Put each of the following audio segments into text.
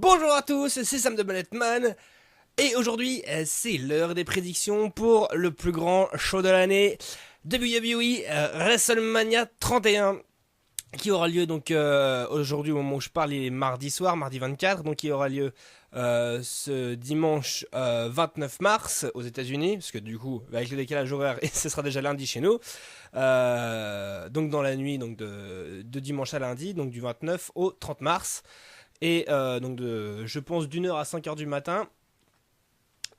Bonjour à tous, c'est Sam de Balletman et aujourd'hui c'est l'heure des prédictions pour le plus grand show de l'année, WWE WrestleMania 31 qui aura lieu donc aujourd'hui au moment où je parle, il est mardi soir, mardi 24, donc il aura lieu ce dimanche 29 mars aux États-Unis, parce que du coup avec le décalage horaire ce sera déjà lundi chez nous, donc dans la nuit donc de dimanche à lundi, donc du 29 au 30 mars. Et donc je pense d'1h à 5h du matin.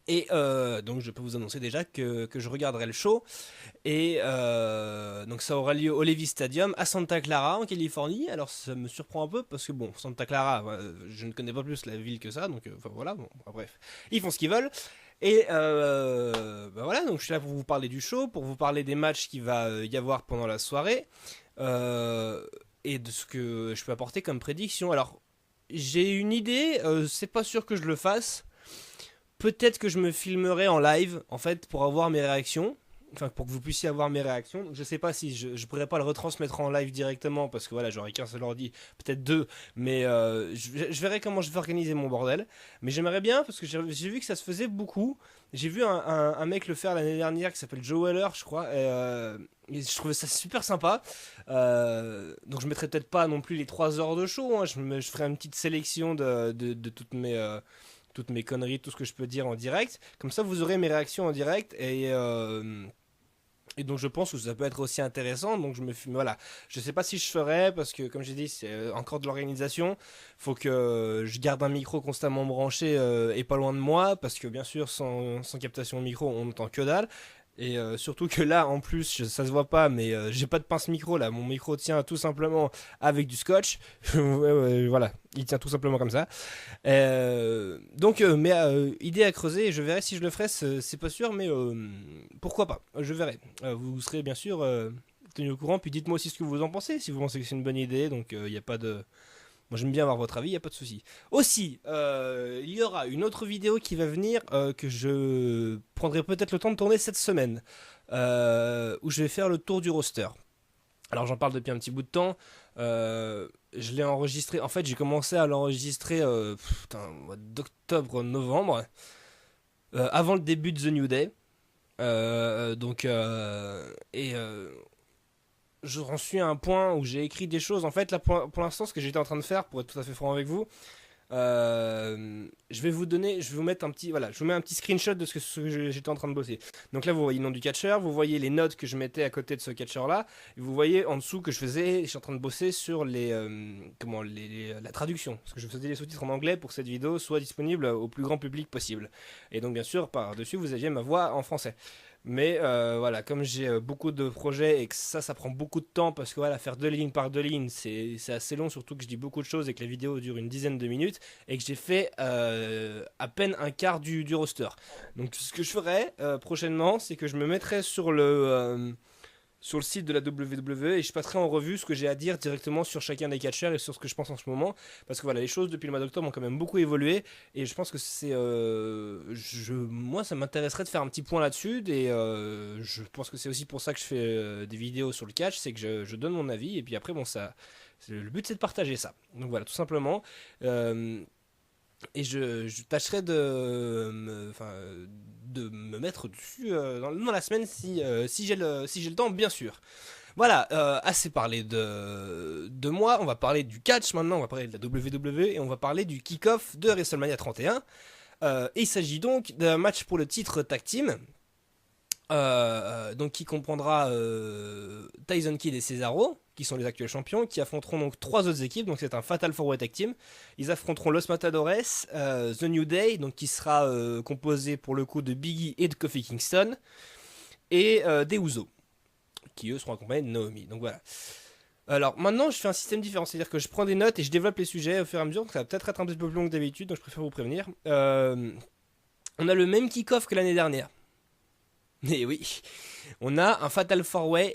Et donc je peux vous annoncer déjà que je regarderai le show. Et donc ça aura lieu au Levi's Stadium à Santa Clara en Californie. Alors ça me surprend un peu parce que bon, Santa Clara, je ne connais pas plus la ville que ça. Donc enfin voilà, bon, bref. Ils font ce qu'ils veulent. Et voilà, donc je suis là pour vous parler du show, pour vous parler des matchs qu'il va y avoir pendant la soirée. Et de ce que je peux apporter comme prédiction. Alors j'ai une idée, c'est pas sûr que je le fasse. Peut-être que je me filmerai en live, en fait, pour avoir mes réactions. Enfin, pour que vous puissiez avoir mes réactions. Je sais pas si je pourrais pas le retransmettre en live directement, parce que voilà, j'aurais qu'un seul ordi, peut-être deux. Mais je verrai comment je vais organiser mon bordel. Mais j'aimerais bien, parce que j'ai vu que ça se faisait beaucoup. J'ai vu un mec le faire l'année dernière qui s'appelle Joe Weller, je crois. Et je trouvais ça super sympa. Donc je mettrai peut-être pas non plus les 3 heures de show. Hein. Je ferai une petite sélection de toutes mes conneries, tout ce que je peux dire en direct. Comme ça, vous aurez mes réactions en direct. Et donc je pense que ça peut être aussi intéressant. Donc je me filme. Voilà. Je sais pas si je ferai parce que comme j'ai dit, c'est encore de l'organisation. Faut que je garde un micro constamment branché et pas loin de moi parce que bien sûr sans captation micro on n'entend que dalle. Et surtout que là, en plus, ça se voit pas, mais j'ai pas de pince micro là. Mon micro tient tout simplement avec du scotch. Voilà, il tient tout simplement comme ça. Mais idée à creuser. Je verrai si je le ferai. C'est pas sûr, mais pourquoi pas. Je verrai. Vous serez bien sûr tenu au courant. Puis dites-moi aussi ce que vous en pensez. Si vous pensez que c'est une bonne idée, donc il n'y a pas de. Moi j'aime bien avoir votre avis, il n'y a pas de souci. Aussi, il y aura une autre vidéo qui va venir que je prendrai peut-être le temps de tourner cette semaine. Où je vais faire le tour du roster. Alors j'en parle depuis un petit bout de temps. Je l'ai enregistré. En fait, j'ai commencé à l'enregistrer au mois d'octobre-novembre. Avant le début de The New Day. J'en suis à un point où j'ai écrit des choses. En fait, là, pour l'instant, ce que j'étais en train de faire, pour être tout à fait franc avec vous, je vais vous mettre un petit, voilà, je vous mets un petit screenshot de ce que j'étais en train de bosser. Donc là, vous voyez le nom du catcheur, vous voyez les notes que je mettais à côté de ce catcheur-là, et vous voyez en dessous que je suis en train de bosser sur la traduction, parce que je faisais les sous-titres en anglais pour que cette vidéo soit disponible au plus grand public possible. Et donc, bien sûr, par-dessus, vous aviez ma voix en français. Mais voilà, comme j'ai beaucoup de projets et que ça prend beaucoup de temps parce que voilà, faire 2 lignes par 2 lignes, c'est assez long, surtout que je dis beaucoup de choses et que la vidéo dure une dizaine de minutes et que j'ai fait à peine un quart du roster. Donc ce que je ferai prochainement, c'est que je me mettrai sur le site de la WWE et je passerai en revue ce que j'ai à dire directement sur chacun des catcheurs et sur ce que je pense en ce moment, parce que voilà, les choses depuis le mois d'octobre ont quand même beaucoup évolué et je pense que c'est moi ça m'intéresserait de faire un petit point là-dessus et je pense que c'est aussi pour ça que je fais des vidéos sur le catch, c'est que je donne mon avis et puis après bon ça le but c'est de partager ça, donc voilà tout simplement. Et je tâcherai de me mettre dessus dans la semaine si j'ai le temps, bien sûr. Voilà, assez parlé de moi, on va parler du catch maintenant, on va parler de la WWE et on va parler du kick-off de WrestleMania 31. Il s'agit donc d'un match pour le titre tag team. Donc qui comprendra Tyson Kidd et Cesaro, qui sont les actuels champions, qui affronteront donc 3 autres équipes. Donc c'est un Fatal 4-Way Tag Team. Ils affronteront Los Matadores, The New Day, donc qui sera composé pour le coup de Biggie et de Kofi Kingston, et des Usos, qui eux seront accompagnés de Naomi. Donc voilà. Alors maintenant je fais un système différent, c'est-à-dire que je prends des notes et je développe les sujets au fur et à mesure, donc ça va peut-être être un petit peu plus long que d'habitude, donc je préfère vous prévenir. On a le même kick-off que l'année dernière. Et oui, on a un Fatal 4-Way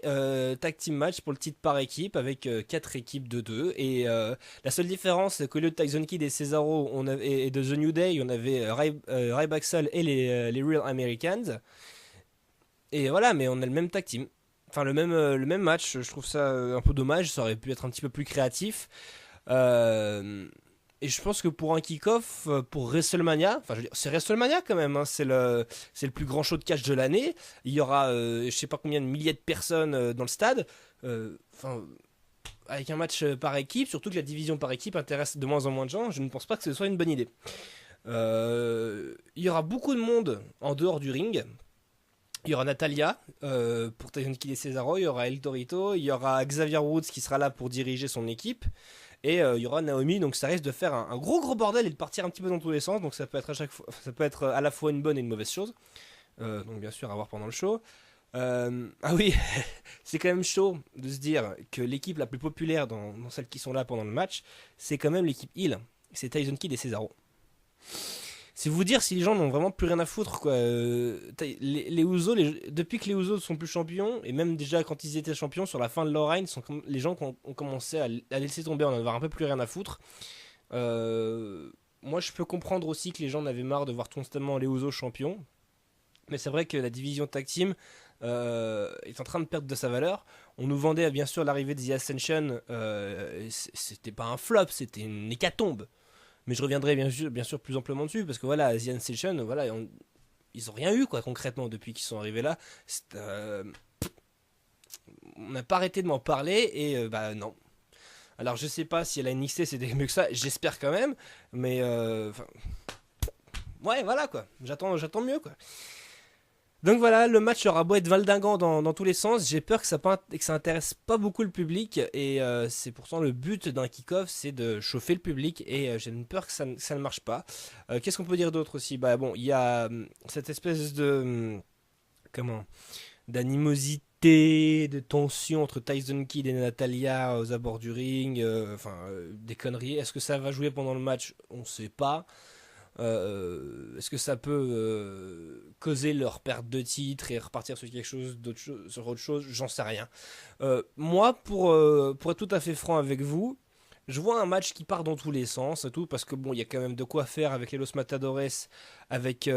Tag Team Match pour le titre par équipe avec 4 équipes de 2. Et la seule différence, c'est que le Tyson Kidd et Cesaro et de The New Day, on avait Ryback Soul et les Real Americans. Et voilà, mais on a le même Tag Team. Enfin, le même match. Je trouve ça un peu dommage, ça aurait pu être un petit peu plus créatif. Et je pense que pour un kick-off, pour WrestleMania, enfin je veux dire, c'est WrestleMania quand même, hein, c'est le plus grand show de catch de l'année. Il y aura je sais pas combien de milliers de personnes dans le stade. Enfin, avec un match par équipe, surtout que la division par équipe intéresse de moins en moins de gens, je ne pense pas que ce soit une bonne idée. Il y aura beaucoup de monde en dehors du ring. Il y aura Natalia pour Tyson Kidd et Cesaro, il y aura El Torito, il y aura Xavier Woods qui sera là pour diriger son équipe, et il y aura Naomi, donc ça risque de faire un gros bordel et de partir un petit peu dans tous les sens, donc ça peut être à chaque fois, ça peut être à la fois une bonne et une mauvaise chose. Donc bien sûr à voir pendant le show. Ah oui, c'est quand même chaud de se dire que l'équipe la plus populaire dans celles qui sont là pendant le match, c'est quand même l'équipe Heel, c'est Tyson Kidd et Cesaro. C'est vous dire si les gens n'ont vraiment plus rien à foutre quoi. Les Usos, depuis que les Usos sont plus champions, et même déjà quand ils étaient champions sur la fin de leur règne, les gens ont commencé à laisser tomber, en avoir un peu plus rien à foutre. Moi je peux comprendre aussi que les gens en avaient marre de voir constamment les Usos champions, mais c'est vrai que la division tag team est en train de perdre de sa valeur. On nous vendait bien sûr l'arrivée de The Ascension, c'était pas un flop, c'était une hécatombe. Mais je reviendrai bien sûr plus amplement dessus, parce que voilà, The Ascension, voilà, ils ont rien eu quoi concrètement depuis qu'ils sont arrivés là. On n'a pas arrêté de m'en parler et bah non. Alors je sais pas si à la NXT c'était mieux que ça, j'espère quand même, mais ouais voilà quoi, j'attends mieux quoi. Donc voilà, le match aura beau être valdingant dans tous les sens, j'ai peur que ça intéresse pas beaucoup le public, et c'est pourtant le but d'un kick-off, c'est de chauffer le public, et j'ai une peur que ça ne marche pas. Qu'est-ce qu'on peut dire d'autre aussi? Bah bon, il y a cette espèce de d'animosité, de tension entre Tyson Kidd et Natalia aux abords du ring, des conneries. Est-ce que ça va jouer pendant le match? On sait pas. Est-ce que ça peut causer leur perte de titre et repartir sur quelque chose sur autre chose? J'en sais rien. Moi, pour être tout à fait franc avec vous, je vois un match qui part dans tous les sens et tout, parce que bon, il y a quand même de quoi faire avec les Los Matadores, avec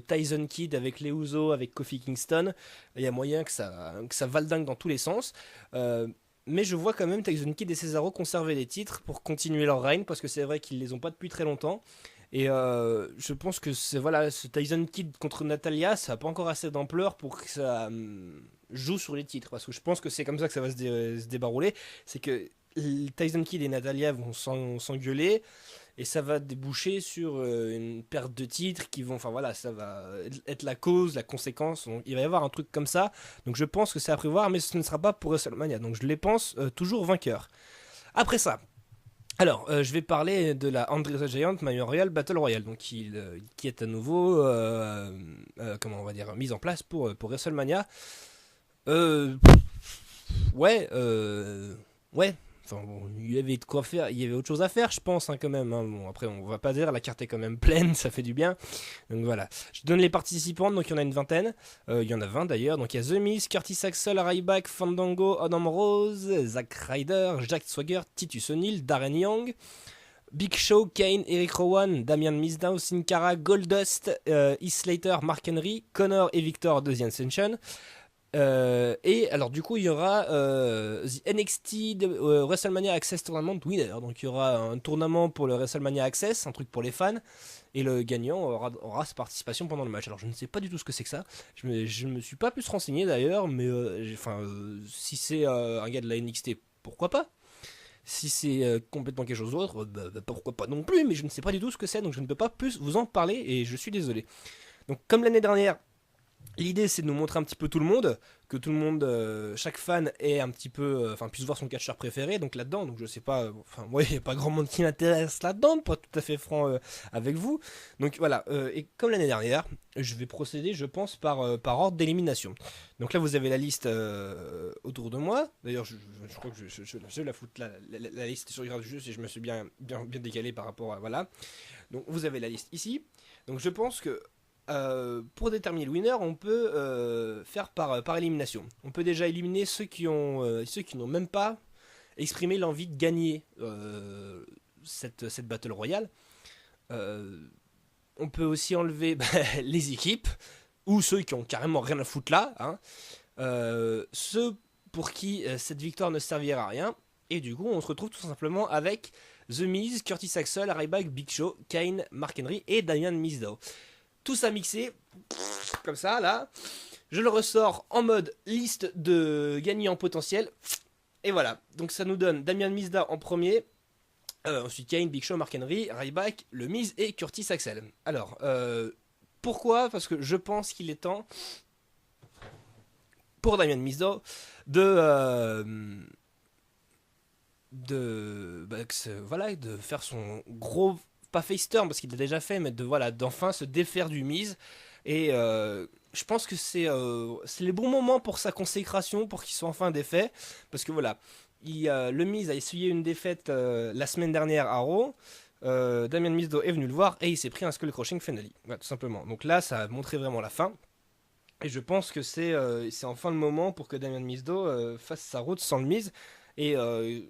Tyson Kidd, avec les Usos, avec Kofi Kingston. Il y a moyen que ça valdingue dans tous les sens. Mais je vois quand même Tyson Kidd et Cesaro conserver les titres pour continuer leur règne, parce que c'est vrai qu'ils les ont pas depuis très longtemps. Et je pense que ce Tyson Kidd contre Natalia, ça n'a pas encore assez d'ampleur pour que ça joue sur les titres. Parce que je pense que c'est comme ça que ça va se débarrouler. C'est que Tyson Kidd et Natalia vont s'engueuler, et ça va déboucher sur une perte de titres qui vont, enfin voilà, ça va être la cause, la conséquence. Donc, il va y avoir un truc comme ça. Donc je pense que c'est à prévoir, mais ce ne sera pas pour WrestleMania. Donc je les pense toujours vainqueurs. Après ça, alors, je vais parler de la Andre the Giant Memorial Battle Royale, donc qui est à nouveau, comment on va dire, mise en place pour WrestleMania. Ouais, ouais. Enfin, bon, il y avait de quoi faire, il y avait autre chose à faire, je pense, hein, quand même. Hein. Bon, après, on va pas dire, la carte est quand même pleine, ça fait du bien. Donc voilà. Je donne les participants, donc il y en a une vingtaine. Il y en a 20 d'ailleurs. Donc il y a The Miz, Curtis Axel, Ryback, Fandango, Adam Rose, Zack Ryder, Jack Swagger, Titus O'Neil, Darren Young, Big Show, Kane, Eric Rowan, Damian Mizdow, Sin Cara, Goldust, Heath Slater, Mark Henry, Connor et Victor de The Ascension. Et alors du coup il y aura the NXT WrestleMania Access Tournament Winner, donc il y aura un tournament pour le WrestleMania Access, un truc pour les fans, et le gagnant aura sa participation pendant le match. Alors je ne sais pas du tout ce que c'est que ça, je me suis pas plus renseigné d'ailleurs, mais si c'est un gars de la NXT, pourquoi pas. Si c'est complètement quelque chose d'autre, pourquoi pas non plus, mais je ne sais pas du tout ce que c'est, donc je ne peux pas plus vous en parler, et je suis désolé. Donc comme l'année dernière, l'idée c'est de nous montrer un petit peu tout le monde, que tout le monde, chaque fan ait un petit peu, puisse voir son catcheur préféré. Donc là-dedans, donc je sais pas, moi il n'y a pas grand monde qui m'intéresse là-dedans, pour être tout à fait franc avec vous. Donc voilà, et comme l'année dernière, je vais procéder, je pense, par ordre d'élimination. Donc là vous avez la liste autour de moi. D'ailleurs, je crois que je la foutre la liste sur Grade Juste, et je me suis bien décalé par rapport à voilà. Donc vous avez la liste ici. Donc je pense que pour déterminer le winner, on peut faire par élimination. On peut déjà éliminer ceux qui n'ont même pas exprimé l'envie de gagner cette Battle Royale. On peut aussi enlever les équipes, ou ceux qui ont carrément rien à foutre là, hein. Ceux pour qui cette victoire ne servira à rien. Et du coup, on se retrouve tout simplement avec The Miz, Curtis Axel, Ryback, Big Show, Kane, Mark Henry et Damien Mizdow. Tout ça mixé, comme ça, là. Je le ressors en mode liste de gagnants potentiels. Et voilà. Donc ça nous donne Damien Mizdow en premier. Ensuite Kane, Big Show, Mark Henry, Ryback, le Miz et Curtis Axel. Alors, pourquoi ? Parce que je pense qu'il est temps pour Damien Mizdow de faire son gros, pas face turn parce qu'il l'a déjà fait, mais d'enfin se défaire du Miz. Et je pense que c'est les bons moments pour sa consécration, pour qu'il soit enfin défait, parce que voilà, le Miz a essuyé une défaite la semaine dernière à Raw. Damien Mizdow est venu le voir et il s'est pris un skull crushing finale, voilà, tout simplement. Donc là, ça a montré vraiment la fin. Et je pense que c'est enfin le moment pour que Damien Mizdow fasse sa route sans le Miz. Et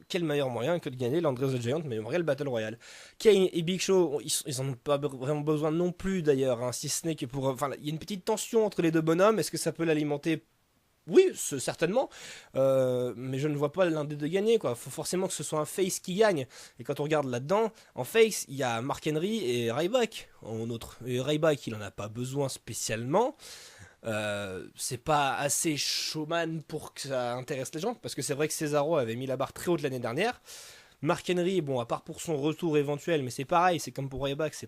quel meilleur moyen que de gagner l'André the Giant Memorial Battle Royale. Kane et Big Show, ils en ont pas vraiment besoin non plus d'ailleurs, hein, si ce n'est que pour... Enfin, il y a une petite tension entre les deux bonhommes, est-ce que ça peut l'alimenter ? Oui, certainement, mais je ne vois pas l'un des deux gagner, quoi. Faut forcément que ce soit un face qui gagne. Et quand on regarde là-dedans, en face, il y a Mark Henry et Ryback en autre. Et Ryback, il en a pas besoin spécialement. C'est pas assez showman pour que ça intéresse les gens, parce que c'est vrai que Cesaro avait mis la barre très haute l'année dernière. Mark Henry, bon, à part pour son retour éventuel, mais c'est pareil, c'est comme pour Ryback, ça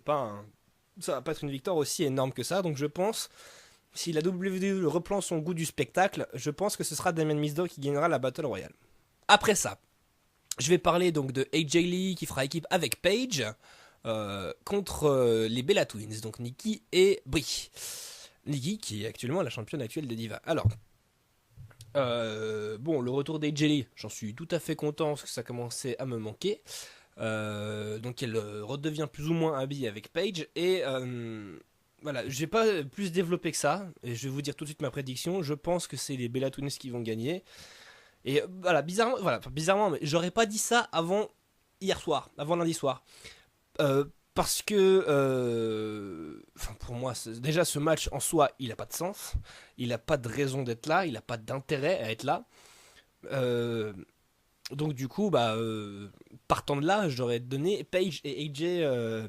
va pas être une victoire aussi énorme que ça. Donc je pense, si la WWE reprend son goût du spectacle, je pense que ce sera Damien Mizdow qui gagnera la Battle Royale. Après ça, je vais parler donc de AJ Lee qui fera équipe avec Paige contre les Bella Twins, donc Nikki et Brie. Nikki qui est actuellement la championne actuelle des Divas. Alors, le retour d'AJ Lee, j'en suis tout à fait content parce que ça commençait à me manquer. Donc elle redevient plus ou moins habillée avec Paige et voilà, je vais pas plus développer que ça et je vais vous dire tout de suite ma prédiction. Je pense que c'est les Bella Twins qui vont gagner. Et voilà, bizarrement, mais j'aurais pas dit ça avant lundi soir. Parce que, pour moi, déjà ce match en soi, il a pas de sens. Il a pas de raison d'être là. Il a pas d'intérêt à être là. Donc du coup, partant de là, j'aurais donné Paige et AJ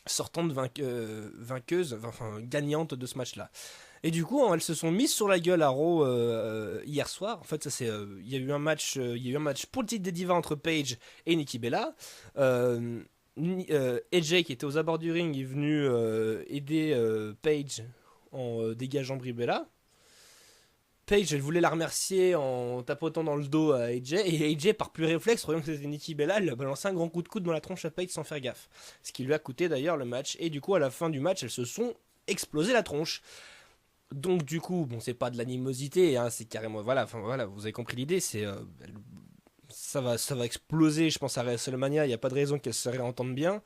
sortantes vainqueuses, gagnantes de ce match-là. Et du coup, elles se sont mises sur la gueule à Raw hier soir. En fait, il y a eu un match pour le titre des Divas entre Paige et Nikki Bella. AJ qui était aux abords du ring est venu aider Paige en dégageant Brie Bella. Paige, elle voulait la remercier en tapotant dans le dos à AJ, et AJ, par plus réflexe, croyant que c'était Nikki Bella, elle a balancé un grand coup de coude dans la tronche à Paige sans faire gaffe. Ce qui lui a coûté d'ailleurs le match, et du coup à la fin du match, elles se sont explosé la tronche. Donc du coup, bon, c'est pas de l'animosité, hein, c'est carrément, voilà, vous avez compris l'idée, ça va exploser, je pense, à WrestleMania, il n'y a pas de raison qu'elles se réentendent bien.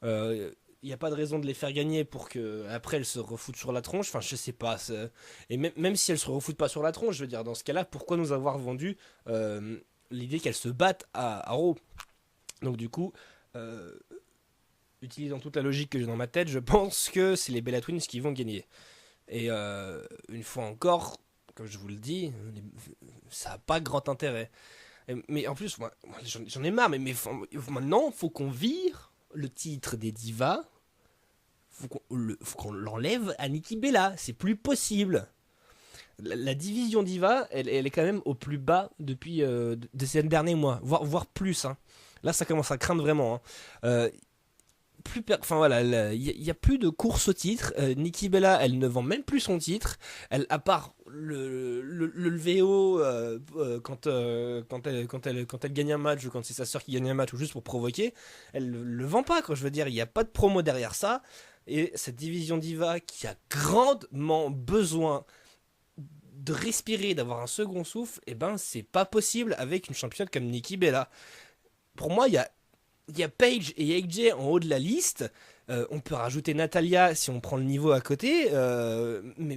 Il n'y a pas de raison de les faire gagner pour que après elles se refoutent sur la tronche. Enfin, je sais pas. Et même si elles se refoutent pas sur la tronche, je veux dire, dans ce cas-là, pourquoi nous avoir vendu l'idée qu'elles se battent à Raw ? Donc du coup, utilisant toute la logique que j'ai dans ma tête, je pense que c'est les Bella Twins qui vont gagner. Et une fois encore, comme je vous le dis, ça n'a pas grand intérêt. Mais en plus, moi, j'en ai marre. Mais maintenant, faut qu'on vire le titre des Divas. Faut qu'on l'enlève à Nikki Bella. C'est plus possible. La division Diva, elle est quand même au plus bas depuis ces derniers mois, voire plus. Hein. Là, ça commence à craindre vraiment. Hein. Il y a plus de course au titre. Nikki Bella, elle ne vend même plus son titre. À part le VO quand elle gagne un match, ou quand c'est sa sœur qui gagne un match, ou juste pour provoquer, elle le vend pas, quoi. Je veux dire, il n'y a pas de promo derrière ça. Et cette division Diva qui a grandement besoin de respirer, d'avoir un second souffle, c'est pas possible avec une championne comme Nikki Bella. Pour moi, il y a Paige et AJ en haut de la liste. On peut rajouter Natalia si on prend le niveau à côté. Mais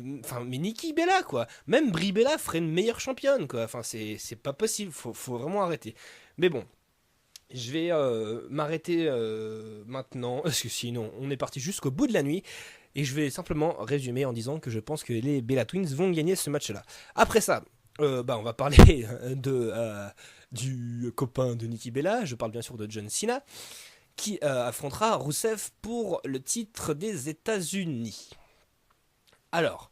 Nikki Bella, quoi. Même Brie Bella ferait une meilleure championne, quoi. Enfin, c'est pas possible. Faut vraiment arrêter. Mais bon, je vais m'arrêter maintenant, parce que sinon, on est parti jusqu'au bout de la nuit. Et je vais simplement résumer en disant que je pense que les Bella Twins vont gagner ce match-là. Après ça, On va parler du copain de Nikki Bella, je parle bien sûr de John Cena, qui affrontera Rusev pour le titre des États-Unis. Alors,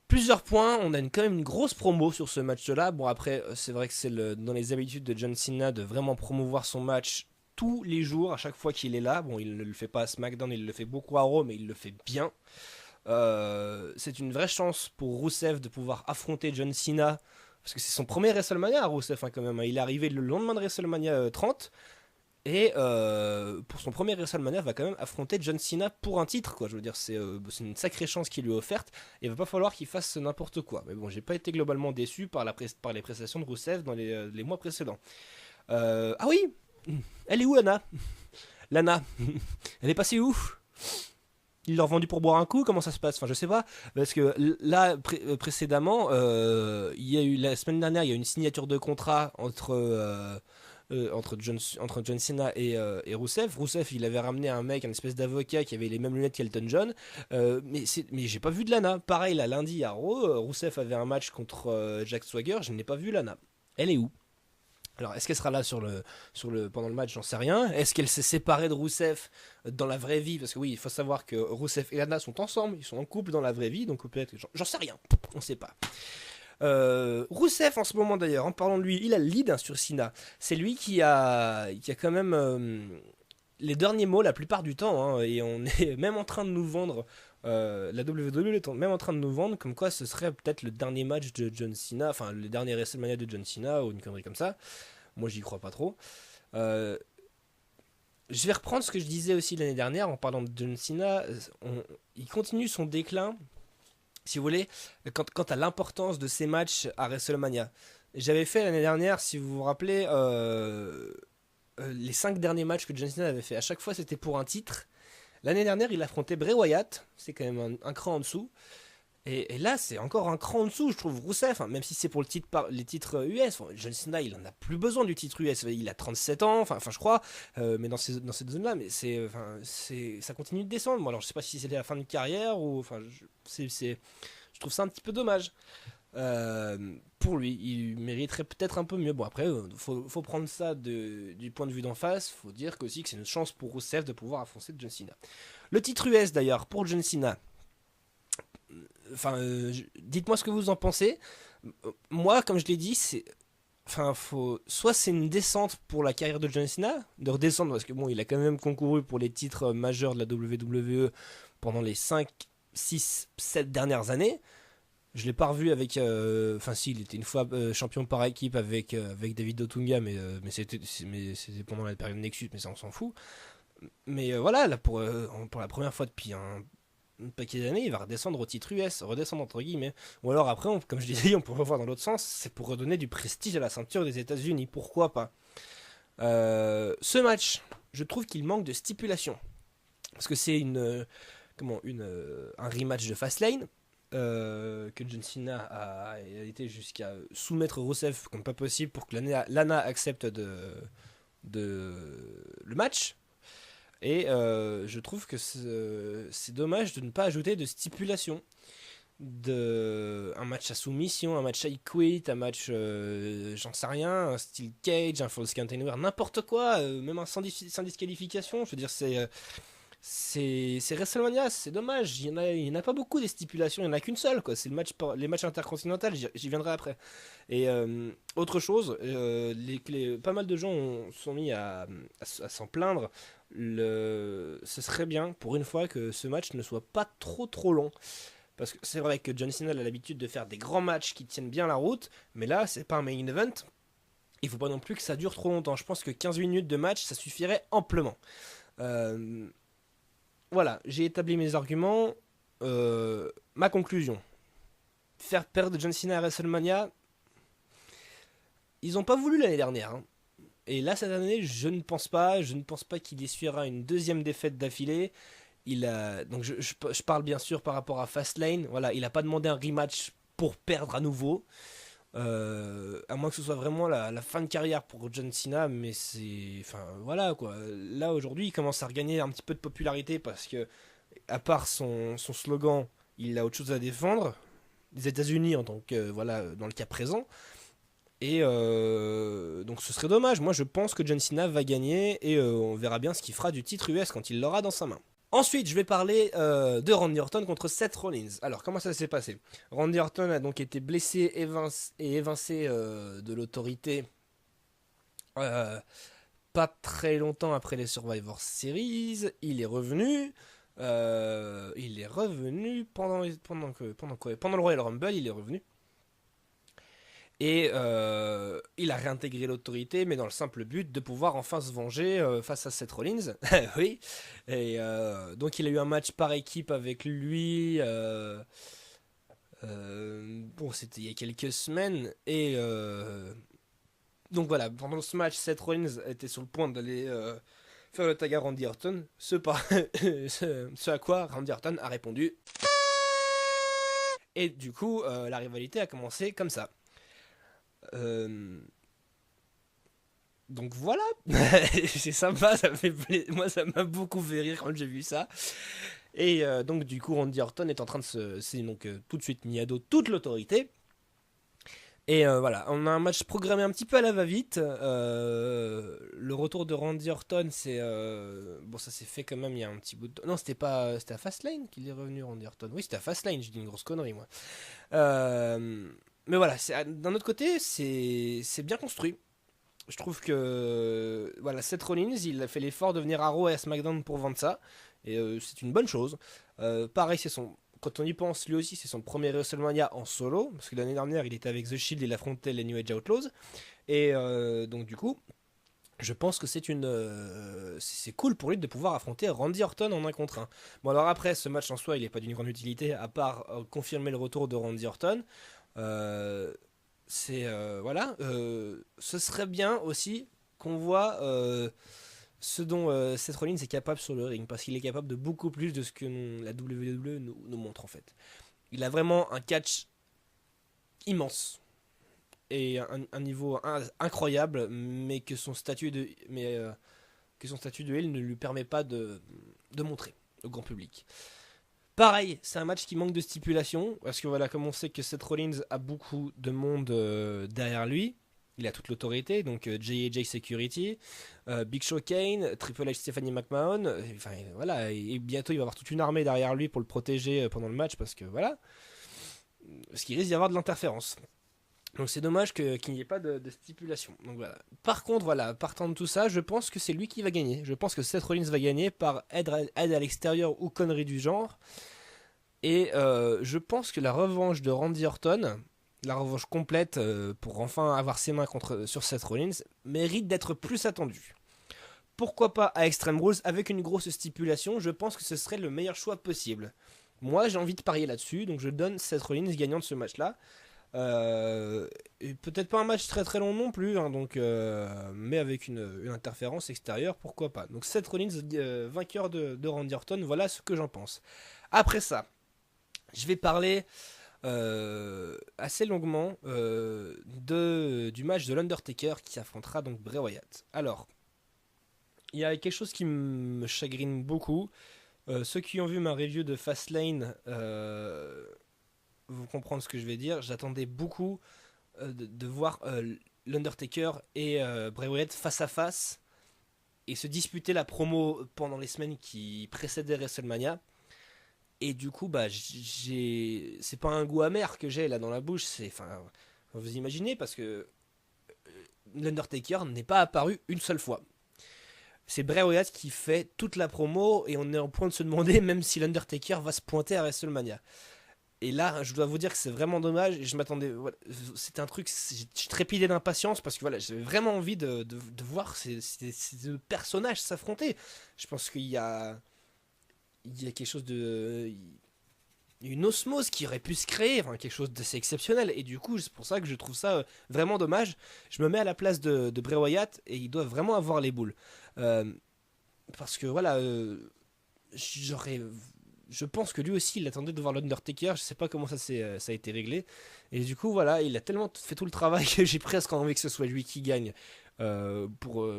plusieurs points, on a quand même une grosse promo sur ce match-là. Bon, après, c'est vrai que c'est dans les habitudes de John Cena de vraiment promouvoir son match tous les jours, à chaque fois qu'il est là. Bon, il ne le fait pas à SmackDown, il le fait beaucoup à Raw, mais il le fait bien. C'est une vraie chance pour Rusev de pouvoir affronter John Cena, parce que c'est son premier WrestleMania à Rusev, hein, quand même. Il est arrivé le lendemain de WrestleMania 30, et pour son premier WrestleMania, va quand même affronter John Cena pour un titre, quoi. Je veux dire, c'est une sacrée chance qui lui est offerte, et il va pas falloir qu'il fasse n'importe quoi. Mais bon, j'ai pas été globalement déçu par les prestations de Rusev dans les mois précédents. Ah oui, elle est où Lana? Lana, elle est passée où? Ils l'ont vendu pour boire un coup? Comment ça se passe? Enfin, je sais pas. Parce que là, précédemment, il y a eu la semaine dernière, il y a eu une signature de contrat entre John Cena et Rusev. Rusev, il avait ramené un mec, un espèce d'avocat qui avait les mêmes lunettes qu'Elton John. Mais j'ai pas vu de Lana. Pareil, là, lundi à Raw, Rusev avait un match contre Jack Swagger. Je n'ai pas vu Lana. Elle est où? Alors, est-ce qu'elle sera là pendant le match? J'en sais rien. Est-ce qu'elle s'est séparée de Rousseff dans la vraie vie? Parce que oui, il faut savoir que Rousseff et Lana sont ensemble, ils sont en couple dans la vraie vie, donc peut-être, j'en sais rien, on sait pas. Rousseff en ce moment d'ailleurs, en parlant de lui, il a le lead hein, sur Cena. C'est lui qui a quand même les derniers mots la plupart du temps, hein, et on est même en train de nous vendre. La WWE est même en train de nous vendre comme quoi ce serait peut-être le dernier match de John Cena, enfin le dernier WrestleMania de John Cena ou une connerie comme ça. Moi j'y crois pas trop. Euh, je vais reprendre ce que je disais aussi l'année dernière en parlant de John Cena. Il continue son déclin, si vous voulez, quant à l'importance de ses matchs à WrestleMania. J'avais fait l'année dernière, si vous vous rappelez, les 5 derniers matchs que John Cena avait fait. À chaque fois c'était pour un titre. L'année dernière, il affrontait Bray Wyatt, c'est quand même un cran en dessous. Et là, c'est encore un cran en dessous, je trouve, Rousseff, hein, même si c'est pour les titres US. Enfin, John Cena, il en a plus besoin du titre US. Il a 37 ans, enfin je crois, mais dans cette zone-là, mais ça continue de descendre. Moi, alors, je sais pas si c'est la fin de carrière ou. Enfin, je trouve ça un petit peu dommage. Pour lui, il mériterait peut-être un peu mieux. Bon, après, faut prendre ça du point de vue d'en face. Faut dire aussi que c'est une chance pour Rousseff de pouvoir affronter John Cena. Le titre US d'ailleurs, pour John Cena. Enfin, dites-moi ce que vous en pensez. Moi, comme je l'ai dit, soit c'est une descente pour la carrière de John Cena, de redescendre, parce que bon, il a quand même concouru pour les titres majeurs de la WWE pendant les 5, 6, 7 dernières années. Je l'ai pas revu avec. Enfin, si, il était une fois champion par équipe avec David Otunga, mais c'était pendant la période Nexus, mais ça on s'en fout. Mais voilà, là pour la première fois depuis un paquet d'années, il va redescendre au titre US, redescendre entre guillemets. Ou alors après, comme je disais, on pourrait voir dans l'autre sens, c'est pour redonner du prestige à la ceinture des États-Unis. Pourquoi pas? Ce match, je trouve qu'il manque de stipulation. Parce que c'est un rematch de Fastlane. Que John Cena a été jusqu'à soumettre Rusev comme pas possible pour que Lana accepte le match. Et je trouve que c'est dommage de ne pas ajouter de stipulation. Un match à soumission, un match à quit, un match, j'en sais rien, un steel cage, un false count anywhere, n'importe quoi, même un sans disqualification. Je veux dire, c'est WrestleMania, c'est dommage. Il y en a pas beaucoup des stipulations, il n'y en a qu'une seule, quoi. C'est les matchs intercontinentaux, j'y viendrai après. Et autre chose, pas mal de gens sont mis à s'en plaindre. Ce serait bien, pour une fois, que ce match ne soit pas trop long. Parce que c'est vrai que John Cena a l'habitude de faire des grands matchs qui tiennent bien la route, mais là, c'est pas un main event. Il faut pas non plus que ça dure trop longtemps. Je pense que 15 minutes de match, ça suffirait amplement. Voilà, j'ai établi mes arguments. Ma conclusion. Faire perdre John Cena à WrestleMania, ils n'ont pas voulu l'année dernière. Hein. Et là, cette année, je ne pense pas qu'il essuiera une deuxième défaite d'affilée. Donc je parle bien sûr par rapport à Fastlane. Voilà, il n'a pas demandé un rematch pour perdre à nouveau. À moins que ce soit vraiment la fin de carrière pour John Cena, mais enfin voilà quoi. Là aujourd'hui, il commence à regagner un petit peu de popularité parce que, à part son slogan, il a autre chose à défendre. des États-Unis en tant que voilà dans le cas présent. Et donc ce serait dommage. Moi je pense que John Cena va gagner et on verra bien ce qu'il fera du titre US quand il l'aura dans sa main. Ensuite, je vais parler de Randy Orton contre Seth Rollins. Alors, comment ça s'est passé? Randy Orton a donc été blessé et évincé de l'autorité euh, pas très longtemps après les Survivor Series. Il est revenu pendant le Royal Rumble, il est revenu. Et il a réintégré l'autorité, mais dans le simple but de pouvoir enfin se venger face à Seth Rollins. Oui. Et donc il a eu un match par équipe avec lui. Bon, c'était il y a quelques semaines. Et donc voilà, pendant ce match, Seth Rollins était sur le point d'aller faire le tag à Randy Orton. Ce à quoi Randy Orton a répondu. Et du coup, la rivalité a commencé comme ça. Euh, Donc voilà, c'est sympa, moi ça m'a beaucoup fait rire quand j'ai vu ça. Et donc du coup Randy Orton est en train de c'est donc tout de suite mis à dos toute l'autorité. Et voilà, on a un match programmé un petit peu à la va-vite. Le retour de Randy Orton, c'est bon, ça s'est fait quand même il y a un petit bout de temps. Non, c'était à Fastlane qu'il est revenu Randy Orton. Oui, c'était à Fastlane, j'ai dit une grosse connerie moi. Mais voilà, d'un autre côté, c'est bien construit. Je trouve que voilà, Seth Rollins, il a fait l'effort de venir à Raw et à SmackDown pour vendre ça, et c'est une bonne chose. Pareil, quand on y pense, lui aussi, c'est son premier WrestleMania en solo, parce que l'année dernière, il était avec The Shield, il affrontait les New Age Outlaws, et donc du coup, je pense que c'est cool pour lui de pouvoir affronter Randy Orton en 1 contre 1. Bon alors après, ce match en soi, il n'est pas d'une grande utilité, à part confirmer le retour de Randy Orton. Euh, voilà, ce serait bien aussi qu'on voit ce dont Seth Rollins est capable sur le ring, parce qu'il est capable de beaucoup plus de ce que la WWE nous montre en fait. Il a vraiment un catch immense et un niveau incroyable, mais que son statut de heel ne lui permet pas de montrer au grand public. Pareil, c'est un match qui manque de stipulation, parce que voilà, comme on sait que Seth Rollins a beaucoup de monde derrière lui, il a toute l'autorité, donc J&J Security, Big Show Kane, Triple H Stephanie McMahon, enfin voilà, et bientôt il va avoir toute une armée derrière lui pour le protéger pendant le match, parce que voilà, parce qu'il risque d'y avoir de l'interférence. Donc c'est dommage qu'il n'y ait pas de stipulation. Donc voilà. Par contre, voilà, partant de tout ça, je pense que c'est lui qui va gagner. Je pense que Seth Rollins va gagner par aide à l'extérieur ou connerie du genre. Et je pense que la revanche de Randy Orton, la revanche complète pour enfin avoir ses mains sur Seth Rollins, mérite d'être plus attendue. Pourquoi pas à Extreme Rules avec une grosse stipulation? Je pense que ce serait le meilleur choix possible. Moi, j'ai envie de parier là-dessus, donc je donne Seth Rollins gagnant de ce match-là. Et peut-être pas un match très très long non plus, hein, donc, mais avec une interférence extérieure, pourquoi pas. Donc Seth Rollins vainqueur de Randy Orton, voilà ce que j'en pense. Après ça, je vais parler assez longuement du match de l'Undertaker qui affrontera donc Bray Wyatt. Alors, il y a quelque chose qui me chagrine beaucoup. Ceux qui ont vu ma review de Fastlane vont comprendre ce que je vais dire. J'attendais beaucoup de voir l'Undertaker et Bray Wyatt face à face et se disputer la promo pendant les semaines qui précédaient WrestleMania. Et du coup, bah, c'est pas un goût amer que j'ai là dans la bouche. Enfin, vous imaginez, parce que l'Undertaker n'est pas apparu une seule fois. C'est Bray Wyatt qui fait toute la promo et on est en point de se demander même si l'Undertaker va se pointer à WrestleMania. Et là, je dois vous dire que c'est vraiment dommage. Et je m'attendais. Voilà, c'était un truc. Je trépidais d'impatience parce que voilà, j'avais vraiment envie de voir ces deux personnages s'affronter. Je pense il y a quelque chose de. Une osmose qui aurait pu se créer, enfin, quelque chose d'assez exceptionnel. Et du coup, c'est pour ça que je trouve ça vraiment dommage. Je me mets à la place de Bray Wyatt et il doit vraiment avoir les boules. Euh, Parce que voilà, j'aurais. Je pense que lui aussi il attendait de voir l'Undertaker, je sais pas comment ça a été réglé. Et du coup voilà, il a tellement fait tout le travail que j'ai presque envie que ce soit lui qui gagne pour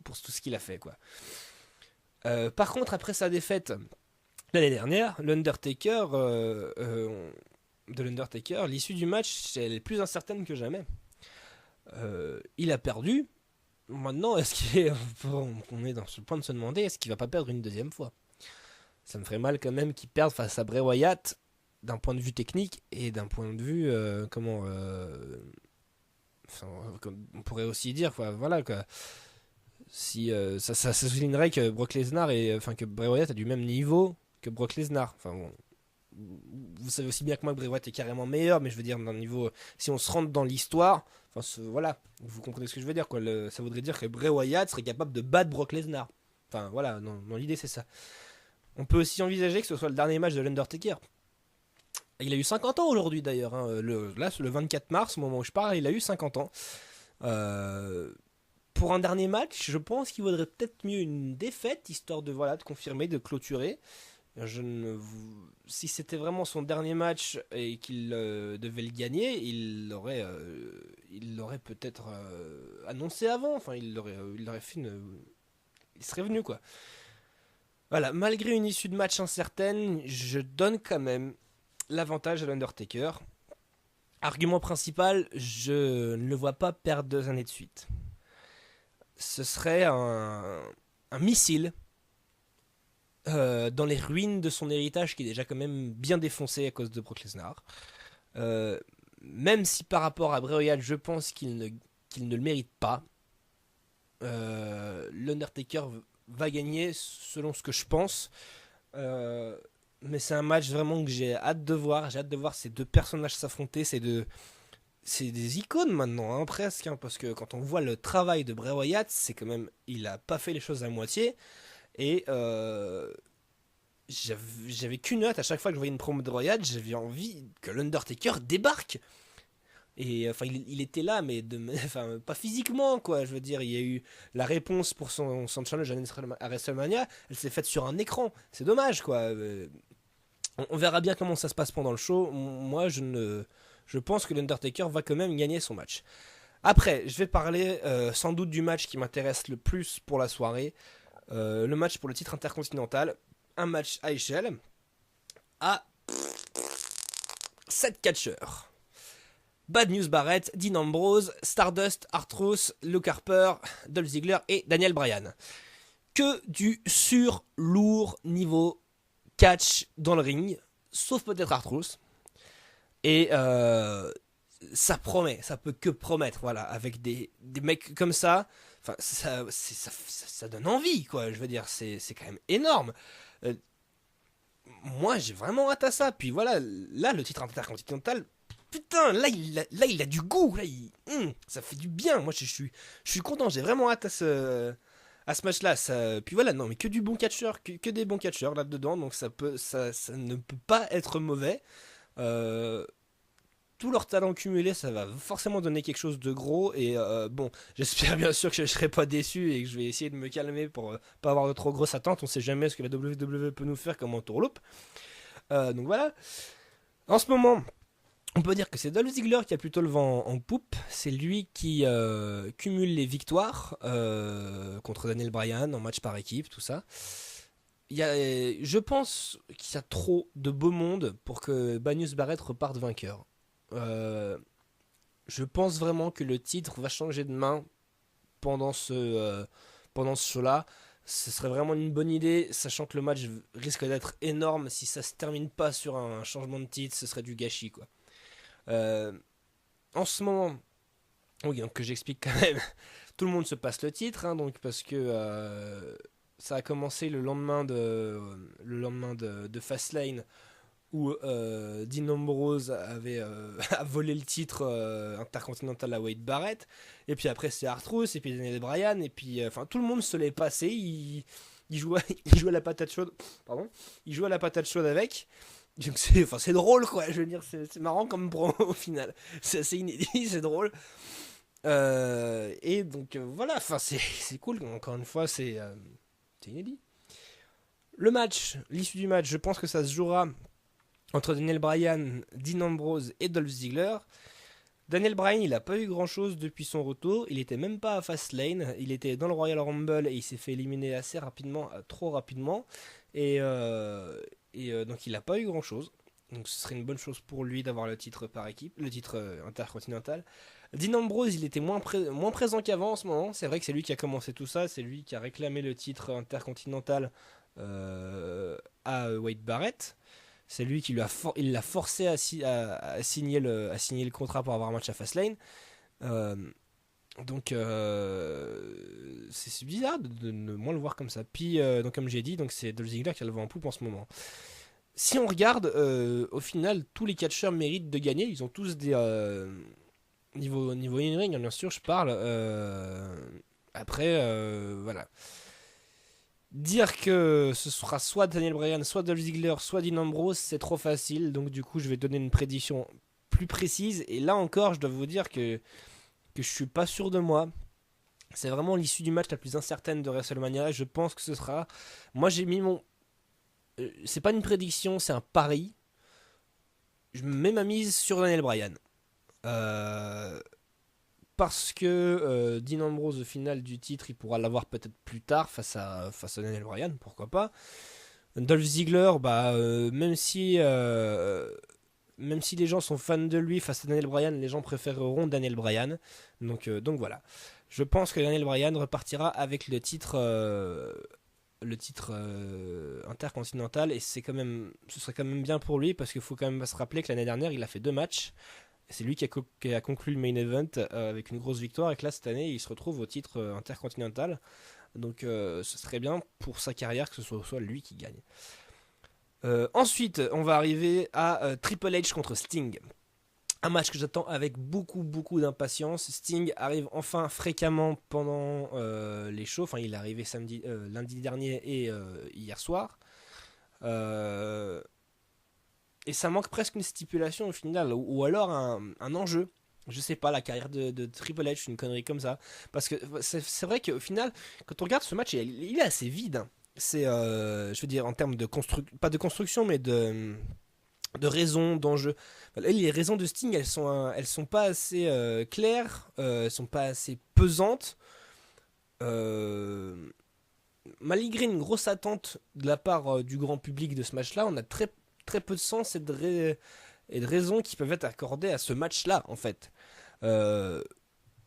tout ce qu'il a fait quoi. Par contre après sa défaite l'année dernière, l'Undertaker de l'Undertaker, l'issue du match elle est plus incertaine que jamais. Il a perdu. Maintenant, est-ce qu'il est, on est dans ce point de se demander, est-ce qu'il va pas perdre une deuxième fois? Ça me ferait mal quand même qu'il perde face à Bray Wyatt d'un point de vue technique et d'un point de vue enfin, on pourrait aussi dire quoi, voilà quoi. Si ça soulignerait que Brock Lesnar et enfin que Bray Wyatt a du même niveau que Brock Lesnar. Enfin bon, vous savez aussi bien que moi que Bray Wyatt est carrément meilleur, mais je veux dire dans le niveau, si on se rentre dans l'histoire, enfin voilà, vous comprenez ce que je veux dire quoi. Ça voudrait dire que Bray Wyatt serait capable de battre Brock Lesnar. Enfin voilà, non, l'idée c'est ça. On peut aussi envisager que ce soit le dernier match de l'Undertaker. Il a eu 50 ans aujourd'hui d'ailleurs. Hein. Là, le 24 mars, au moment où je parle, il a eu 50 ans. Pour un dernier match, je pense qu'il vaudrait peut-être mieux une défaite, histoire de, voilà, de confirmer, de clôturer. Si c'était vraiment son dernier match et qu'il devait le gagner, il l'aurait peut-être annoncé avant. Enfin, il aurait fait il serait venu quoi. Voilà, malgré une issue de match incertaine, je donne quand même l'avantage à l'Undertaker. Argument principal, je ne le vois pas perdre 2 années de suite. Ce serait un missile dans les ruines de son héritage qui est déjà quand même bien défoncé à cause de Brock Lesnar. Même si par rapport à Bray Wyatt, je pense qu'il ne le mérite pas, l'Undertaker va gagner selon ce que je pense. Mais c'est un match vraiment que j'ai hâte de voir. J'ai hâte de voir ces deux personnages s'affronter. C'est des icônes maintenant, hein, presque. Hein, parce que quand on voit le travail de Bray Wyatt, c'est quand même. Il a pas fait les choses à moitié. Et j'avais qu'une hâte à chaque fois que je voyais une promo de Wyatt. J'avais envie que l'Undertaker débarque. Et enfin, il était là, mais enfin, pas physiquement, quoi. Je veux dire, il y a eu la réponse pour son challenge à WrestleMania. Elle s'est faite sur un écran. C'est dommage, quoi. On verra bien comment ça se passe pendant le show. Moi, je pense que l'Undertaker va quand même gagner son match. Après, je vais parler sans doute du match qui m'intéresse le plus pour la soirée. Le match pour le titre intercontinental. Un match à échelle. À 7 catcheurs. Bad News Barrett, Dean Ambrose, Stardust, R-Truth, Luke Harper, Dolph Ziggler et Daniel Bryan. Que du sur-lourd niveau catch dans le ring, sauf peut-être R-Truth. Et ça promet, ça peut que promettre, voilà, avec des mecs comme ça, enfin, ça donne envie, quoi, je veux dire, c'est quand même énorme. Moi, j'ai vraiment hâte à ça, puis voilà, là, le titre intercontinental, putain, là, il a du goût, là, ça fait du bien, moi, je suis content, j'ai vraiment hâte à ce match-là. Puis voilà, non, mais que du bon catcheur, que des bons catcheurs là-dedans, donc ça ne peut pas être mauvais. Tout leur talent cumulé, ça va forcément donner quelque chose de gros. Et bon, j'espère bien sûr que je ne serai pas déçu et que je vais essayer de me calmer pour pas avoir de trop grosses attentes. On sait jamais ce que la WWE peut nous faire comme entourloupe. Donc voilà. En ce moment, on peut dire que c'est Dolph Ziggler qui a plutôt le vent en poupe. C'est lui qui cumule les victoires contre Daniel Bryan en match par équipe, tout ça. Je pense qu'il y a trop de beau monde pour que Bad News Barrett reparte vainqueur. Je pense vraiment que le titre va changer de main pendant ce show-là. Ce serait vraiment une bonne idée, sachant que le match risque d'être énorme. Si ça se termine pas sur un changement de titre, ce serait du gâchis, quoi. En ce moment, oui, donc que j'explique quand même, tout le monde se passe le titre, hein, donc parce que ça a commencé le lendemain de Fastlane, où Dean Ambrose avait a volé le titre intercontinental à Wade Barrett, et puis après c'est R-Truth, et puis Daniel Bryan, et puis enfin tout le monde se l'est passé. Il jouait à la patate chaude, pardon, il jouait à la patate chaude avec. Donc c'est drôle, quoi, je veux dire, c'est marrant comme promo au final, c'est assez inédit, c'est drôle. Et donc voilà, enfin c'est cool, encore une fois, c'est inédit. L'issue du match, je pense que ça se jouera entre Daniel Bryan, Dean Ambrose et Dolph Ziggler. Daniel Bryan, il n'a pas eu grand chose depuis son retour, il était même pas à Fastlane, il était dans le Royal Rumble et il s'est fait éliminer assez rapidement, trop rapidement, et donc il n'a pas eu grand chose. Donc ce serait une bonne chose pour lui d'avoir le titre par équipe, le titre intercontinental. Dean Ambrose, il était moins présent qu'avant en ce moment. C'est vrai que c'est lui qui a commencé tout ça. C'est lui qui a réclamé le titre intercontinental à Wade Barrett. C'est lui qui il l'a forcé à signer le contrat pour avoir un match à Fastlane. Euh, c'est bizarre de ne moins le voir comme ça. Puis donc comme j'ai dit, donc c'est Dolph Ziggler qui a le vent en poupe en ce moment. Si on regarde, au final, tous les catcheurs méritent de gagner. Ils ont tous des niveau in-ring, hein, bien sûr, je parle. Après, voilà. Dire que ce sera soit Daniel Bryan, soit Dolph Ziggler, soit Dean Ambrose, c'est trop facile. Donc du coup, je vais donner une prédiction plus précise. Et là encore, je dois vous dire que je suis pas sûr de moi. C'est vraiment l'issue du match la plus incertaine de WrestleMania. Je pense que ce sera. Moi, j'ai mis mon. C'est pas une prédiction, c'est un pari. Je mets ma mise sur Daniel Bryan. Euh, Parce que Dean Ambrose, au final du titre, il pourra l'avoir peut-être plus tard face à Daniel Bryan, pourquoi pas. Dolph Ziggler, même si les gens sont fans de lui face à Daniel Bryan, les gens préféreront Daniel Bryan. Donc voilà. Je pense que Daniel Bryan repartira avec le titre intercontinental et ce serait quand même bien pour lui parce qu'il faut quand même se rappeler que l'année dernière il a fait 2 matchs. C'est lui qui a conclu le main event avec une grosse victoire et que là cette année il se retrouve au titre intercontinental. Donc ce serait bien pour sa carrière que ce soit lui qui gagne. Ensuite, on va arriver à Triple H contre Sting. Un match que j'attends avec beaucoup beaucoup d'impatience. Sting arrive enfin fréquemment pendant les shows. Enfin, il est arrivé lundi dernier et hier soir. Et ça manque presque une stipulation au final, ou alors un enjeu. Je sais pas, la carrière de Triple H, une connerie comme ça. Parce que c'est vrai qu'au final, quand on regarde ce match, il est assez vide, hein. C'est, je veux dire, en termes de pas de construction, mais de raisons, d'enjeux. Voilà, les raisons de Sting, elles sont pas assez claires, elles sont pas assez pesantes. Euh, Malgré une grosse attente de la part du grand public de ce match-là, on a très peu de sens et de raisons qui peuvent être accordées à ce match-là, en fait. Euh,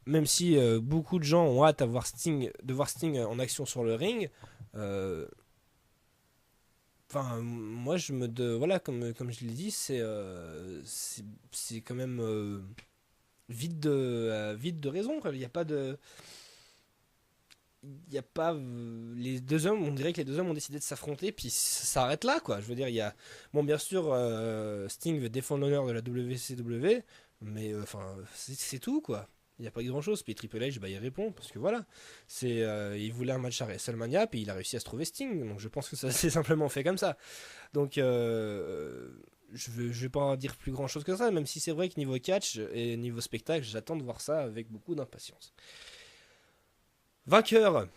Même si beaucoup de gens ont hâte de voir Sting en action sur le ring, euh, enfin, moi, voilà, comme je l'ai dit, c'est quand même vide de raison, quoi. Il n'y a pas de. Il y a pas les deux hommes, on dirait que les deux hommes ont décidé de s'affronter puis ça s'arrête là, quoi. Je veux dire, il y a bon, bien sûr, Sting veut défendre l'honneur de la WCW, mais enfin c'est tout, quoi. Il n'y a pas grand chose. Puis Triple H, bah, il répond parce que voilà, il voulait un match à WrestleMania puis il a réussi à se trouver Sting, donc je pense que ça s'est simplement fait comme ça. Donc je vais pas en dire plus grand chose que ça, même si c'est vrai que niveau catch et niveau spectacle, j'attends de voir ça avec beaucoup d'impatience. Vainqueur,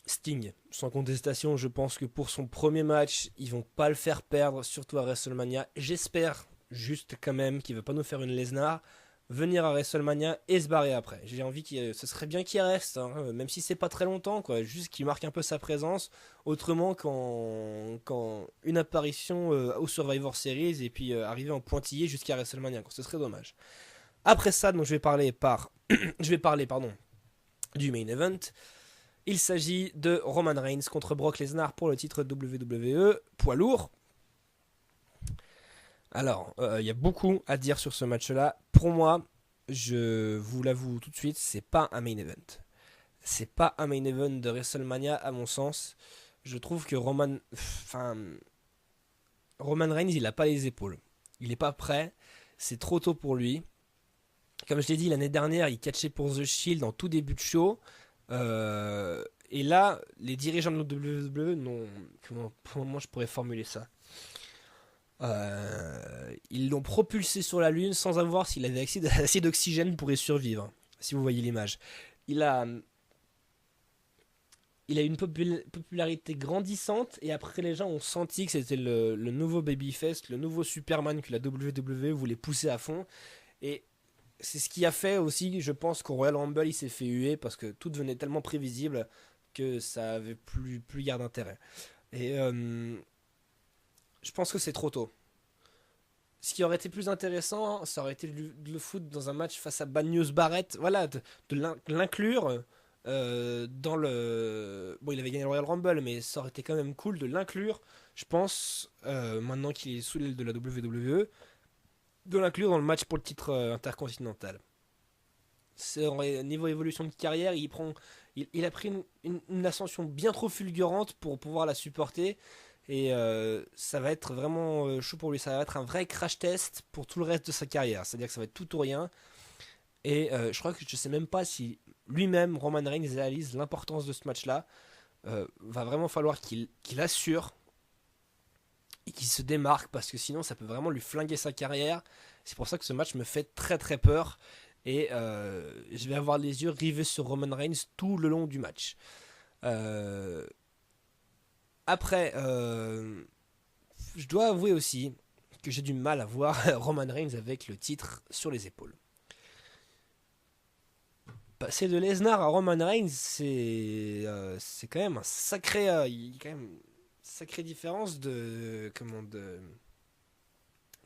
Sting, sans contestation. Je pense que pour son premier match, ils vont pas le faire perdre, surtout à WrestleMania. J'espère juste quand même qu'il va pas nous faire une Lesnar, venir à WrestleMania et se barrer après. J'ai envie ce serait bien qu'il reste, hein, même si c'est pas très longtemps, quoi. Juste qu'il marque un peu sa présence. Autrement qu'en une apparition au Survivor Series et puis arriver en pointillé jusqu'à WrestleMania, quoi. Ce serait dommage. Après ça, donc je vais parler, pardon, du main event. Il s'agit de Roman Reigns contre Brock Lesnar pour le titre WWE poids lourd. Alors, il y a beaucoup à dire sur ce match-là. Pour moi, je vous l'avoue tout de suite, c'est pas un main event. C'est pas un main event de WrestleMania à mon sens. Je trouve que Roman Reigns, il a pas les épaules. Il est pas prêt. C'est trop tôt pour lui. Comme je l'ai dit l'année dernière, il catchait pour The Shield en tout début de show. Et là, les dirigeants de la WWE n'ont. Comment je pourrais formuler ça? Ils l'ont propulsé sur la Lune sans avoir s'il avait assez d'oxygène pour y survivre. Si vous voyez l'image. Il a, il a une popularité grandissante et après les gens ont senti que c'était le nouveau Babyface, le nouveau Superman que la WWE voulait pousser à fond. Et c'est ce qui a fait aussi, je pense, qu'au Royal Rumble il s'est fait huer parce que tout devenait tellement prévisible que ça avait plus guère d'intérêt. Et je pense que c'est trop tôt. ce qui aurait été plus intéressant, ça aurait été de le foutre dans un match face à Bad News Barrett, voilà, de l'inclure dans le... Bon, il avait gagné le Royal Rumble, mais ça aurait été quand même cool de l'inclure, je pense, maintenant qu'il est sous l'aile de la WWE, de l'inclure dans le match pour le titre intercontinental. Niveau évolution de carrière, il a pris une ascension bien trop fulgurante pour pouvoir la supporter. Et ça va être vraiment chaud pour lui. Ça va être un vrai crash test pour tout le reste de sa carrière. C'est-à-dire que ça va être tout ou rien. Et je crois que je sais même pas si lui-même, Roman Reigns, réalise l'importance de ce match-là. Va vraiment falloir qu'il assure et qu'il se démarque parce que sinon ça peut vraiment lui flinguer sa carrière. C'est pour ça que ce match me fait très très peur. Et je vais avoir les yeux rivés sur Roman Reigns tout le long du match. Euh, Après, je dois avouer aussi que j'ai du mal à voir Roman Reigns avec le titre sur les épaules. Passer de Lesnar à Roman Reigns, c'est quand même un sacré, il y a quand même une sacrée différence une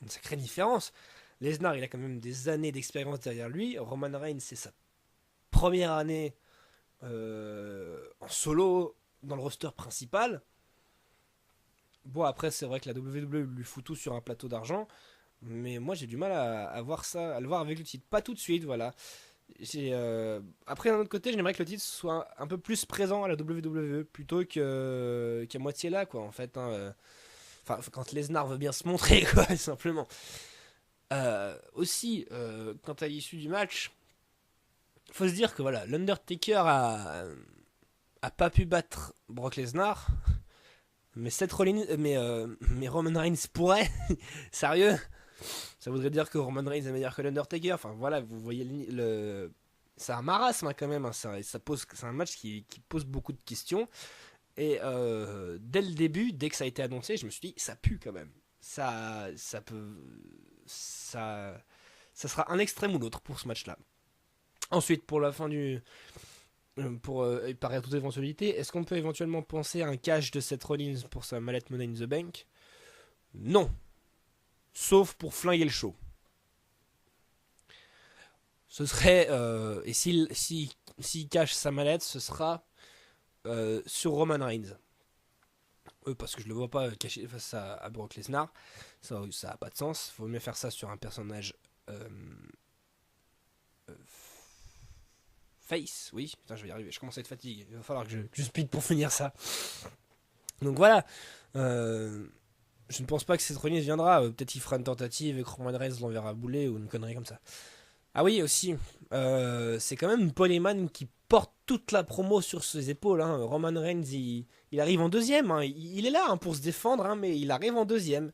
sacrée différence. Lesnar, il a quand même des années d'expérience derrière lui. Roman Reigns, c'est sa première année en solo dans le roster principal. Bon, après, c'est vrai que la WWE lui fout tout sur un plateau d'argent, mais moi j'ai du mal à voir ça, à le voir avec le titre. Pas tout de suite, voilà. Après, d'un autre côté, j'aimerais que le titre soit un peu plus présent à la WWE plutôt qu'à moitié là, quoi, en fait. Hein. Enfin, quand Lesnar veut bien se montrer, quoi, simplement. Aussi, quant à l'issue du match, faut se dire que voilà, l'Undertaker a pas pu battre Brock Lesnar. Mais Seth Rollins, mais Roman Reigns pourrait, sérieux, ça voudrait dire que Roman Reigns est meilleur que l'Undertaker. Enfin voilà, vous voyez c'est un marasme hein, quand même. Hein, c'est un match qui pose beaucoup de questions. Et dès le début, dès que ça a été annoncé, je me suis dit ça pue quand même. Ça peut, ça sera un extrême ou l'autre pour ce match-là. Ensuite, pour la fin du, pour parer à toute éventualité, est-ce qu'on peut éventuellement penser à un cash de Seth Rollins pour sa mallette Money in the Bank? Non. Sauf pour flinguer le show. Ce serait. Et s'il cache sa mallette, ce sera sur Roman Reigns. Parce que je le vois pas caché face à Brock Lesnar. Ça a pas de sens. Faut mieux faire ça sur un personnage. Euh, Face, oui, putain, je vais y arriver. Je commence à être fatigué. Il va falloir que je speed pour finir ça. Donc voilà. Je ne pense pas que cette Rollins viendra. Peut-être qu'il fera une tentative et que Roman Reigns l'enverra bouler ou une connerie comme ça. Ah oui, aussi. C'est quand même Paul Heyman qui porte toute la promo sur ses épaules. Hein. Roman Reigns, il arrive en deuxième. Hein. Il est là hein, pour se défendre, hein, mais il arrive en deuxième.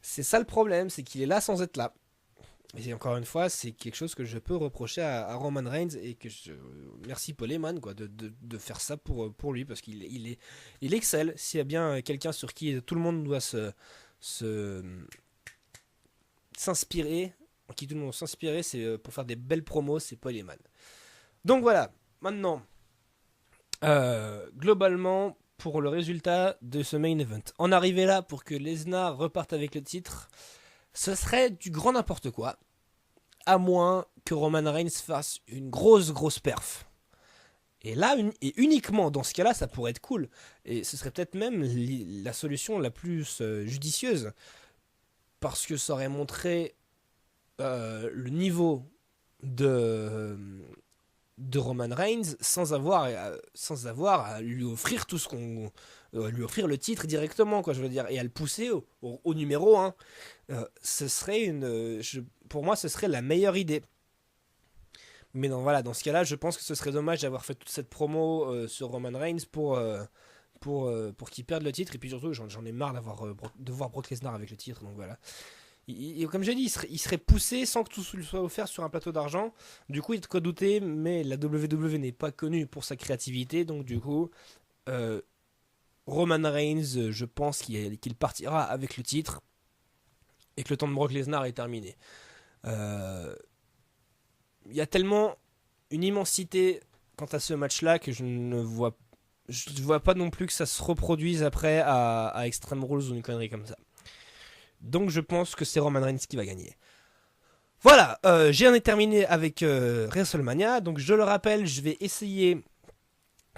C'est ça le problème, c'est qu'il est là sans être là. Et encore une fois, c'est quelque chose que je peux reprocher à Roman Reigns et que merci Paul Heyman quoi, de faire ça pour lui parce il excelle. S'il y a bien quelqu'un sur qui tout le monde doit se s'inspirer, en qui tout le monde doit s'inspirer, c'est pour faire des belles promos, c'est Paul Heyman. Donc voilà, maintenant, globalement, pour le résultat de ce main event, en arriver là pour que Lesnar reparte avec le titre, ce serait du grand n'importe quoi, à moins que Roman Reigns fasse une grosse perf. Et là, et uniquement dans ce cas-là, ça pourrait être cool. Et ce serait peut-être même la solution la plus judicieuse. Parce que ça aurait montré le niveau de, de Roman Reigns sans avoir à lui offrir tout ce qu'on. Lui offrir le titre directement, quoi, je veux dire. Et à le pousser au numéro 1. Ce serait pour moi, ce serait la meilleure idée. Mais non, voilà, dans ce cas-là, je pense que ce serait dommage d'avoir fait toute cette promo sur Roman Reigns pour qu'il perde le titre. Et puis surtout, j'en ai marre de voir Brock Lesnar avec le titre. Donc voilà. Comme j'ai dit, il serait poussé sans que tout lui soit offert sur un plateau d'argent. Du coup, il y a de quoi douter, mais la WWE n'est pas connue pour sa créativité. Donc du coup, Roman Reigns, je pense qu'il partira avec le titre et que le temps de Brock Lesnar est terminé. Il y a tellement une immensité quant à ce match-là que je ne vois pas non plus que ça se reproduise après à Extreme Rules ou une connerie comme ça. Donc je pense que c'est Roman Reigns qui va gagner. Voilà, j'en ai terminé avec WrestleMania. Donc je le rappelle, je vais essayer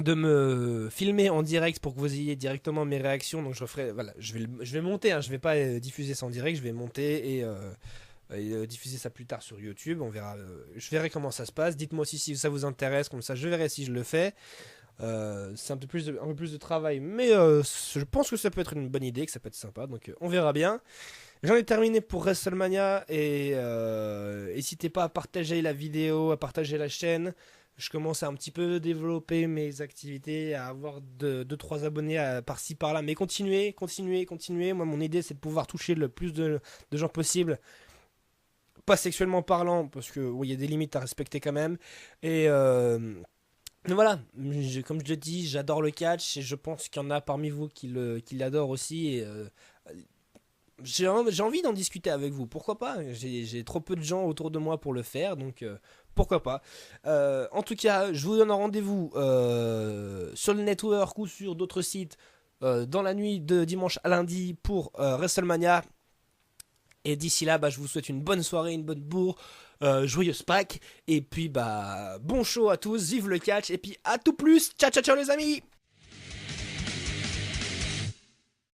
de me filmer en direct pour que vous ayez directement mes réactions. Donc je referai, voilà, je vais monter, hein, je vais pas diffuser ça en direct, je vais monter et diffuser ça plus tard sur YouTube. On verra, je verrai comment ça se passe. Dites-moi aussi si ça vous intéresse, comme ça je verrai si je le fais. C'est un peu plus de travail, mais je pense que ça peut être une bonne idée, que ça peut être sympa, donc on verra bien. J'en ai terminé pour WrestleMania et n'hésitez pas à partager la vidéo, à partager la chaîne. Je commence à un petit peu développer mes activités, à avoir 2-3 abonnés par-ci par-là, mais continuez, continuez, continuez. Moi, mon idée, c'est de pouvoir toucher le plus de gens possible, pas sexuellement parlant, parce que il y a des limites à respecter quand même. Et mais voilà, comme je le dis, j'adore le catch et je pense qu'il y en a parmi vous qui l'adorent aussi. Et, j'ai envie d'en discuter avec vous, pourquoi pas? J'ai trop peu de gens autour de moi pour le faire, donc pourquoi pas. En tout cas, je vous donne un rendez-vous sur le network ou sur d'autres sites dans la nuit de dimanche à lundi pour WrestleMania. Et d'ici là, bah, je vous souhaite une bonne soirée, une bonne bourre, joyeuse Pâques. Et puis, bah, bon show à tous, vive le catch. Et puis, à tout plus. Ciao, ciao, ciao les amis.